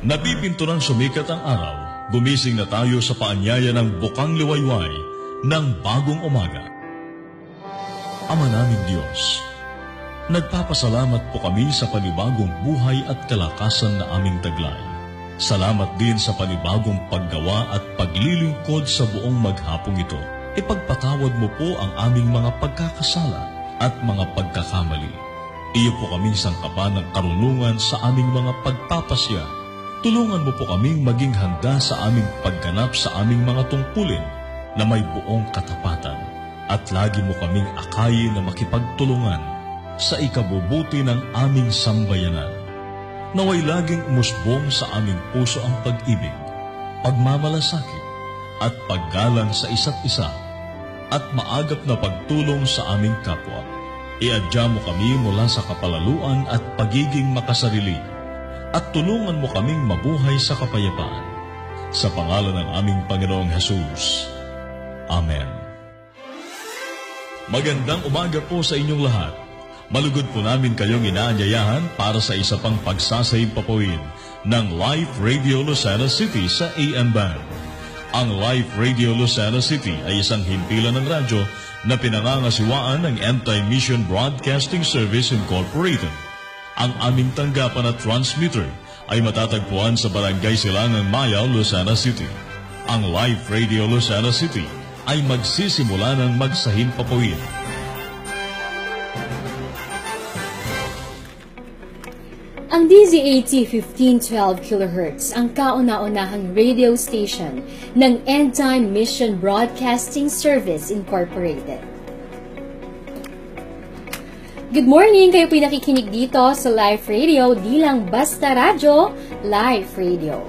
Napipinto ng sumikat ang araw, gumising na tayo sa paanyaya ng bukang liwayway ng bagong umaga. Ama naming Diyos, nagpapasalamat po kami sa panibagong buhay at kalakasan na aming taglay. Salamat din sa panibagong paggawa at paglilingkod sa buong maghapong ito. Ipagpatawad mo po ang aming mga pagkakasala at mga pagkakamali. Iyo po kaming sangkapan ng karunungan sa aming mga pagpapasya. Tulungan mo po kaming maging handa sa aming pagganap sa aming mga tungkulin na may buong katapatan. At lagi mo kaming akayin na makipagtulungan sa ikabubuti ng aming sambayanan. Naway laging umusbong sa aming puso ang pag-ibig, pagmamalasakit at paggalang sa isa't isa at maagap na pagtulong sa aming kapwa. Iadya mo kami mula sa kapalaluan at pagiging makasarili at tulungan mo kaming mabuhay sa kapayapaan. Sa pangalan ng aming Panginoong Jesus. Amen. Magandang umaga po sa inyong lahat. Malugod po namin kayong inaanyayahan para sa isa pang pagsasaimpapuin ng Life Radio Lucena City sa AM Band. Ang Life Radio Lucena City ay isang himpilan ng radyo na pinangangasiwaan ng Anti-Mission Broadcasting Service Incorporated. Ang aming tanggapan at transmitter ay matatagpuan sa Barangay Silangang Maya, Lucena City. Ang Life Radio Lucena City ay magsisimula ng magsahimpapuin. Ang DZAT 1512 kHz ang kauna-unahang radio station ng End-Time Mission Broadcasting Service Incorporated. Good morning! Kayo po nakikinig dito sa Live Radio, di lang basta radyo, Live Radio.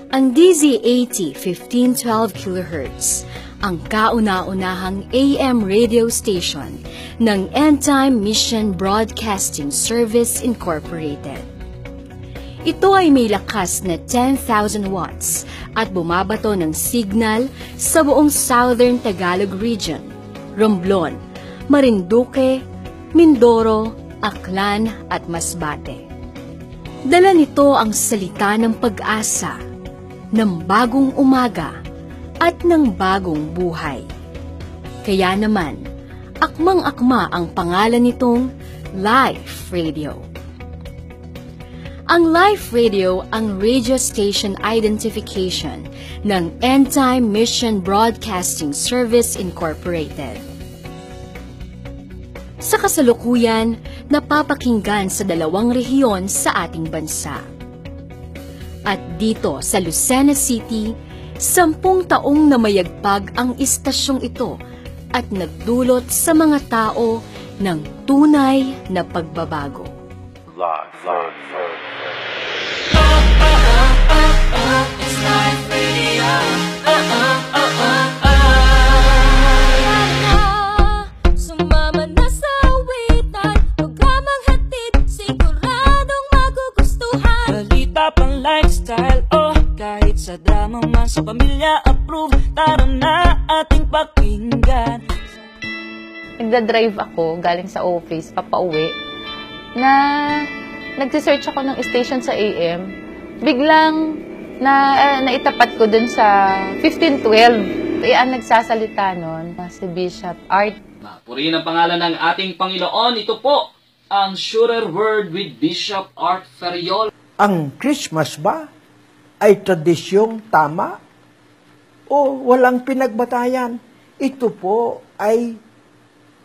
Ang DZAT 1512 kHz ang kauna-unahang AM radio station ng End-Time Mission Broadcasting Service Incorporated. Ito ay may lakas na 10,000 watts at bumabato ng signal sa buong Southern Tagalog Region, Romblon, Marinduque, Mindoro, Aklan at Masbate. Dala nito ang salita ng pag-asa, ng bagong umaga at ng bagong buhay. Kaya naman, akmang-akma ang pangalan nitong Life Radio. Ang Life Radio ang radio station identification ng End-Time Mission Broadcasting Service Incorporated. Sa kasalukuyan, napapakinggan sa 2 rehiyon sa ating bansa. At dito sa Lucena City, 10 taong namayagpag ang istasyong ito at nagdulot sa mga tao ng tunay na pagbabago. It's Life Radio. Sumama na sa awitan, programang hatid, siguradong magugustuhan. Balita pang lifestyle, kahit sa drama man sa pamilya approve, tara na ating pakinggan. Nagda-drive ako galing sa office, papauwi, na nagsisearch ako ng station sa AM. Biglang naitapat ko dun sa 1512. Ang nagsasalita nun, si Bishop Art. Purihin ang pangalan ng ating Panginoon. Ito po ang Surer Word with Bishop Art Ferriol. Ang Christmas ba ay tradisyong tama o walang pinagbatayan? Ito po ay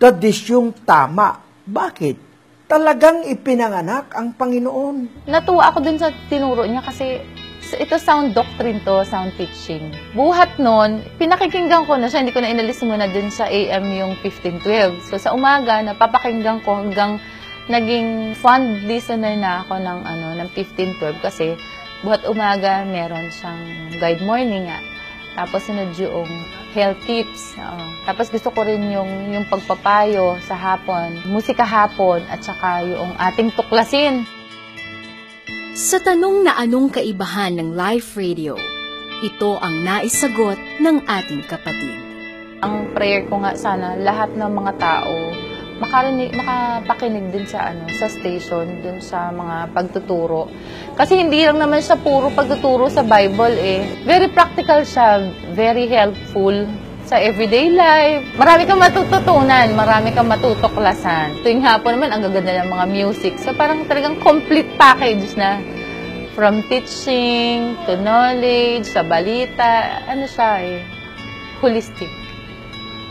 tradisyong tama. Bakit? Talagang ipinanganak ang Panginoon. Natuwa ako dun sa tinuro niya kasi ito sound doctrine to, sound teaching. Buhat nun, pinakikinggan ko na siya, hindi ko na inalis muna dun sa AM yung 1512. So sa umaga, napapakinggan ko hanggang naging fond listener na ako ng 1512 kasi buhat umaga meron siyang guide morning nga. Tapos sunod yung health tips. Tapos gusto ko rin yung pagpapayo sa hapon, musika hapon, at saka yung ating tuklasin. Sa tanong na anong kaibahan ng Life Radio, ito ang naisagot ng ating kapatid. Ang prayer ko nga sana, lahat ng mga tao makapakinig din sa sa station, dun sa mga pagtuturo. Kasi hindi lang naman siya puro pagtuturo sa Bible Very practical siya, very helpful sa everyday life. Marami kang matututunan, marami kang matutuklasan. Tuwing hapon naman, ang gaganda ng mga music. So parang talagang complete package na. From teaching to knowledge, sa balita, siya holistic.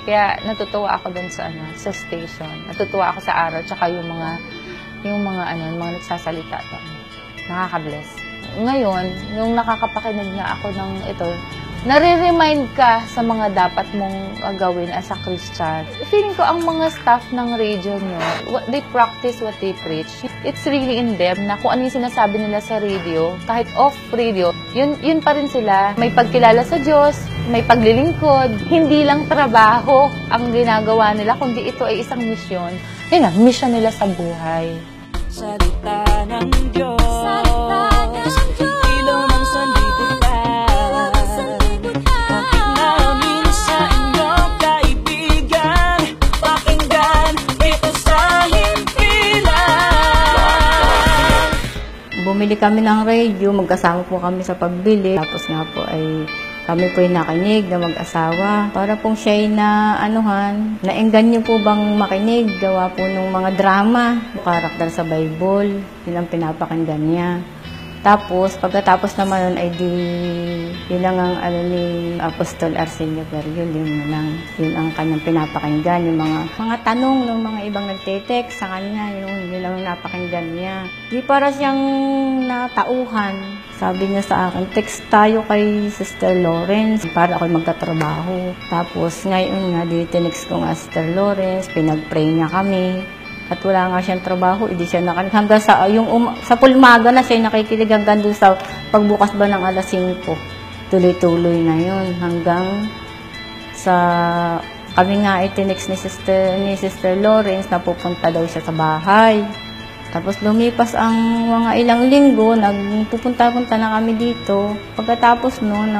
Kaya natutuwa ako dun sa station. Natutuwa ako sa araw, tsaka yung mga nagsasalita doon. Nakaka-bless. Ngayon, yung nakakapakinig na ako ng ito, nare-remind ka sa mga dapat mong gawin as a Christian. Feeling ko ang mga staff ng radio nyo, they practice what they preach. It's really in them na kung ano yung sinasabi nila sa radio, kahit off radio, yun pa rin sila. May pagkilala sa Diyos, may paglilingkod. Hindi lang trabaho ang ginagawa nila, kundi ito ay isang misyon. Yun lang, mission nila sa buhay. Salita ng Diyos, ilaw ng sanlibutan, kapit namin sa inyong kaibigan, pakinggan ito sa himpilan. Bumili kami ng radio, magkasama po kami sa pagbili. Tapos nga po ay kami po nakinig na mag-asawa. Para pong siya'y naengganyo po bang makinig, gawa po ng mga drama, karakter sa Bible, yun ang pinapakinggan niya. Tapos, pagkatapos naman nun ay yun lang ang ni Apostol Arsenio Perio, yun ang kanyang pinapakinggan, yung mga tanong ng mga ibang nagte-text sa kanya, yun ang napakinggan niya. Di para siyang natauhan. Sabi niya sa akin, text tayo kay Sister Lawrence para ako magtatrabaho. Tapos, ngayon nga, tinext ko nga Sister Lawrence, pinag-pray niya kami. At wala nga siyang trabaho, hindi siya nakikinig. Hanggang sa pulmaga na siya nakikinig hanggang doon sa pagbukas ba ng alas 5. Tuloy-tuloy na yun. Hanggang sa kami nga itinext ni Sister Lawrence na pupunta daw siya sa bahay. Tapos lumipas ang mga ilang linggo, nagpupunta-punta na kami dito. Pagkatapos noon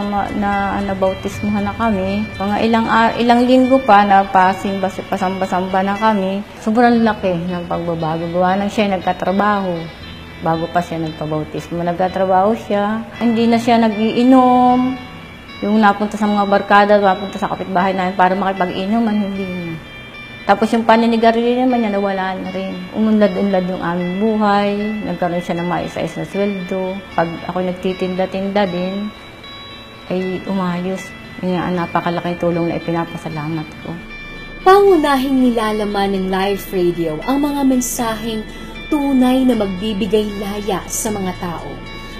nabautismuhan na kami, mga ilang linggo pa pasamba-samba na kami. Sobrang laki ng pagbabago. Gawa nang siya nagkatrabaho. Bago pa siya nagpabautismo, nagkatrabaho siya. Hindi na siya nag-iinom. Yung napunta sa mga barkada, napunta sa kapitbahay namin para makipag-inuman, hindi na. Tapos yung paninigarilyo naman niya, nawala na rin. Umunlad-unlad yung aming buhay. Nagkaroon siya ng maisa-is na sweldo. Pag ako nagtitinda-tinda din, ay umayos. Yun ang napakalaking tulong na ipinapasalamat ko. Pangunahing nilalaman ng Life Radio ang mga mensaheng tunay na magbibigay laya sa mga tao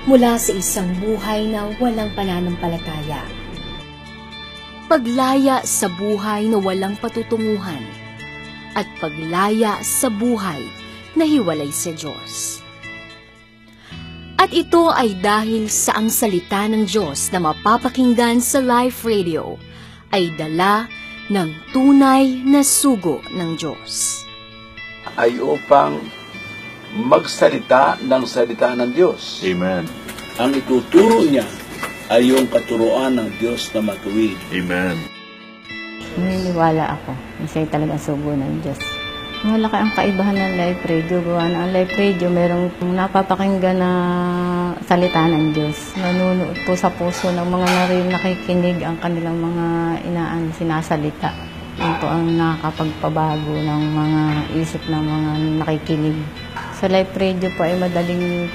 mula sa isang buhay na walang pananampalataya. Paglaya sa buhay na walang patutunguhan at paglaya sa buhay na hiwalay sa Diyos. At ito ay dahil sa ang salita ng Diyos na mapapakinggan sa Life Radio ay dala ng tunay na sugo ng Diyos. Ay upang magsalita ng salita ng Diyos. Amen. Ang ituturo niya ay yung katuruan ng Diyos na matuwid. Amen. Naniniwala ako na siya'y talagang sugo ng Diyos. Malaki ang kaibahan ng Life Radio. Gawa na ang Life Radio, merong napapakinggan na salita ng Diyos. Nanunood po sa puso ng mga nakikinig ang kanilang mga sinasalita. Yun po ang nakakapagpabago ng mga isip ng mga nakikinig. Sa Life Radio po ay madaling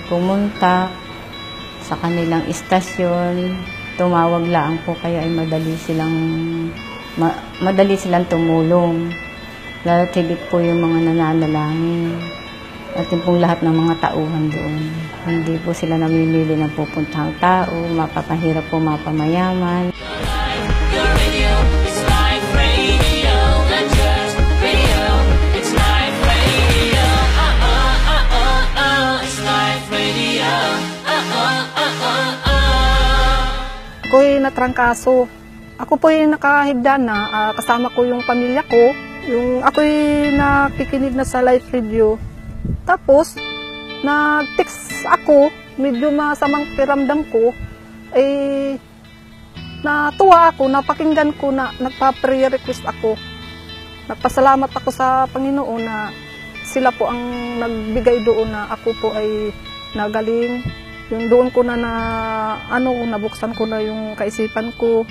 pumunta sa kanilang istasyon. Tumawag lang po, kaya ay madali silang tumulong. Lalo tigit po yung mga nananalangin at yung pong lahat ng mga tauhan doon. Hindi po sila namimili ng pupuntahang tao, mapapahirap po, mapamayaman. Ako'y natrangkaso. Ako po'y nakahigdan na, kasama ko yung pamilya ko. Ako'y nakikinig na sa Life Radio. Tapos, nag-text ako, medyo masamang piramdam ko, natuwa ako, napakinggan ko na nagpa-prayer request ako. Nagpasalamat ako sa Panginoon na sila po ang nagbigay doon na ako po ay nagaling. Yung doon ko na nabuksan ko na yung kaisipan ko.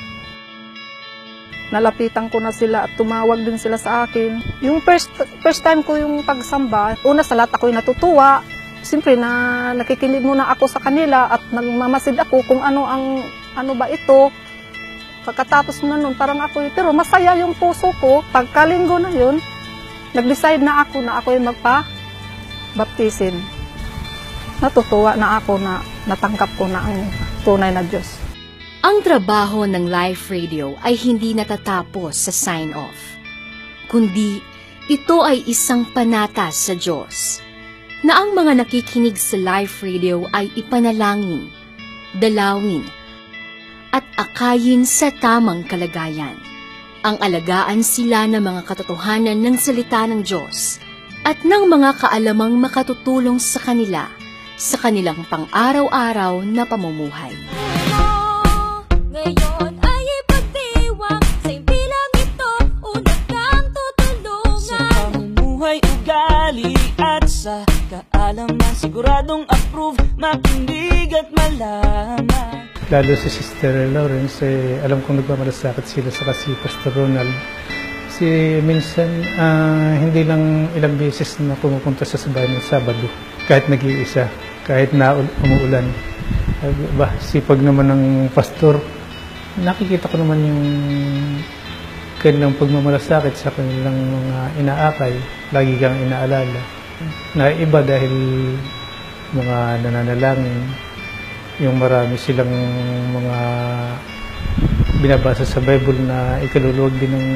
Nalapitan ko na sila at tumawag din sila sa akin. Yung first time ko yung pagsamba, una sa lahat ako'y natutuwa. Siyempre na nakikinig muna ako sa kanila at nagmamasid ako kung ano ba ito. Pagkatapos na nun, parang ako, pero masaya yung puso ko. Pagkalinggo na yun, nag-decide na ako na ako'y magpa-baptisin. Natutuwa na ako na natanggap ko na ang tunay na Diyos. Ang trabaho ng Life Radio ay hindi natatapos sa sign-off, kundi ito ay isang panatas sa Diyos na ang mga nakikinig sa Life Radio ay ipanalangin, dalawin, at akayin sa tamang kalagayan. Ang alagaan sila ng mga katotohanan ng salita ng Diyos at ng mga kaalamang makatutulong sa kanila sa kanilang pang-araw-araw na pamumuhay. Ngayon ay ipagdiwang sa impilang ito, una kang tutulungan. Sa pamumuhay, ugali at sa kaalaman, siguradong approve, makinig at malaman. Lalo si Sister Lawrence, alam kong nagmamalasakit sila sa si Pastor Ronald. Kasi minsan, hindi lang ilang beses na pumupunta sa bahay ng Sabado, kahit nag-iisa, kahit na umuulan. Sipag naman ng pastor. Nakikita ko naman yung kanilang pagmamalasakit sa kanilang mga inaakay. Lagi kang inaalala. Naiba dahil mga nananalangin, yung marami silang mga binabasa sa Bible na ikaluluwag din ng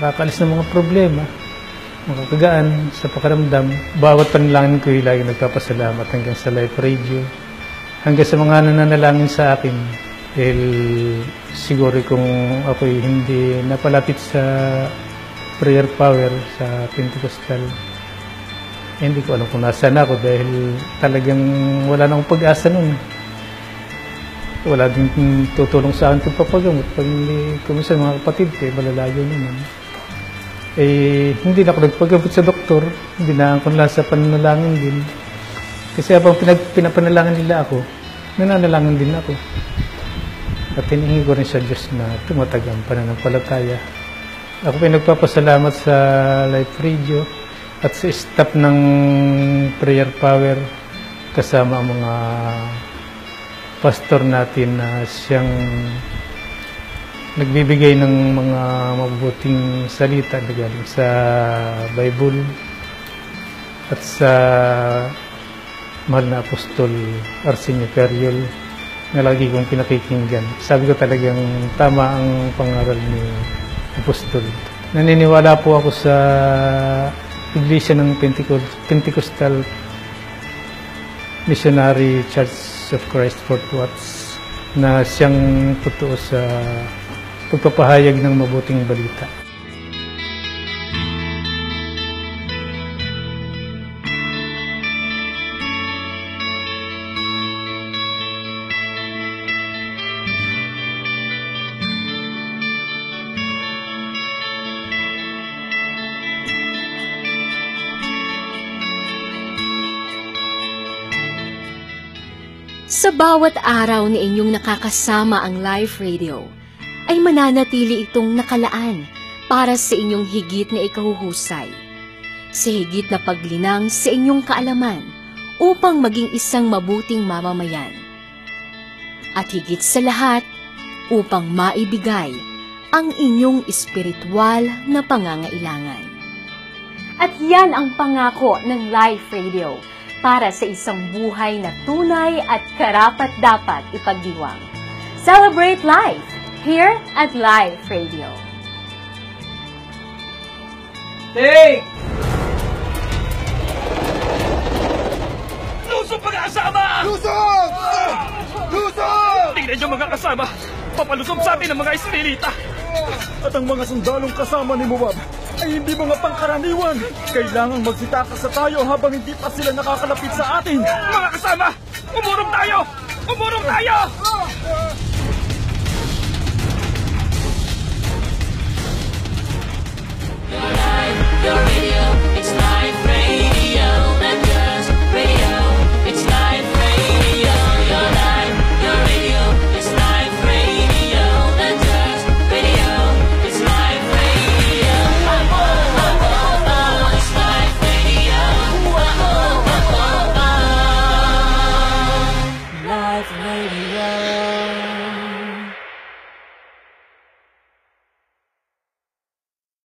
makakalis ng mga problema, makakagaan sa pakiramdam. Bawat panalangin ko yung lagi nagpapasalamat hanggang sa Life Radio, hanggang sa mga nananalangin sa akin. Dahil siguro kung ako'y hindi napalapit sa prayer power sa Pentecostal, hindi ko alam kung nasaan ako dahil talagang wala na akong pag-asa nun. Wala din tutulong sa akin kung papagamot. Pag hindi, kuminsan mga kapatid ko, malalayo naman. Hindi na ako nagpagamot sa doktor, hindi na ako nila sa pananalangin din. Kasi habang pinapanalangin nila ako, nananalangin din ako. At hinihingi ko rin sa Diyos na tumatag ang pananampalataya. Ako pa nagpapasalamat sa Life Radio at sa staff ng Prayer Power kasama ang mga pastor natin na siyang nagbibigay ng mga mabubuting salita na galing sa Bible at sa mahal na Apostol Arsenio Periol na lagi kong pinakikinggan. Sabi ko talagang tama ang pangaral ni Apostol. Naniniwala po ako sa Iglesia ng Pentecostal Missionary Church of Christ Fort Watts na siyang totoo sa pagpapahayag ng mabuting balita. Sa bawat araw na inyong nakakasama ang Life Radio, ay mananatili itong nakalaan para sa inyong higit na ikahuhusay, sa higit na paglinang sa inyong kaalaman upang maging isang mabuting mamamayan. At higit sa lahat, upang maibigay ang inyong espiritual na pangangailangan. At yan ang pangako ng Life Radio para sa isang buhay na tunay at karapat-dapat ipagdiwang. Celebrate life here at Life Radio. Take! Lusog pag-aasama! Lusog! Lusog! Tingnan niyo mga kasama! Papalusog sa atin ang mga Israelita! At ang mga sundalong kasama ni Moab ay hindi mga pangkaraniwan. Kailangang magsitakas sa tayo habang hindi pa sila nakakalapit sa atin. Mga kasama! Umurong tayo! Umurong tayo!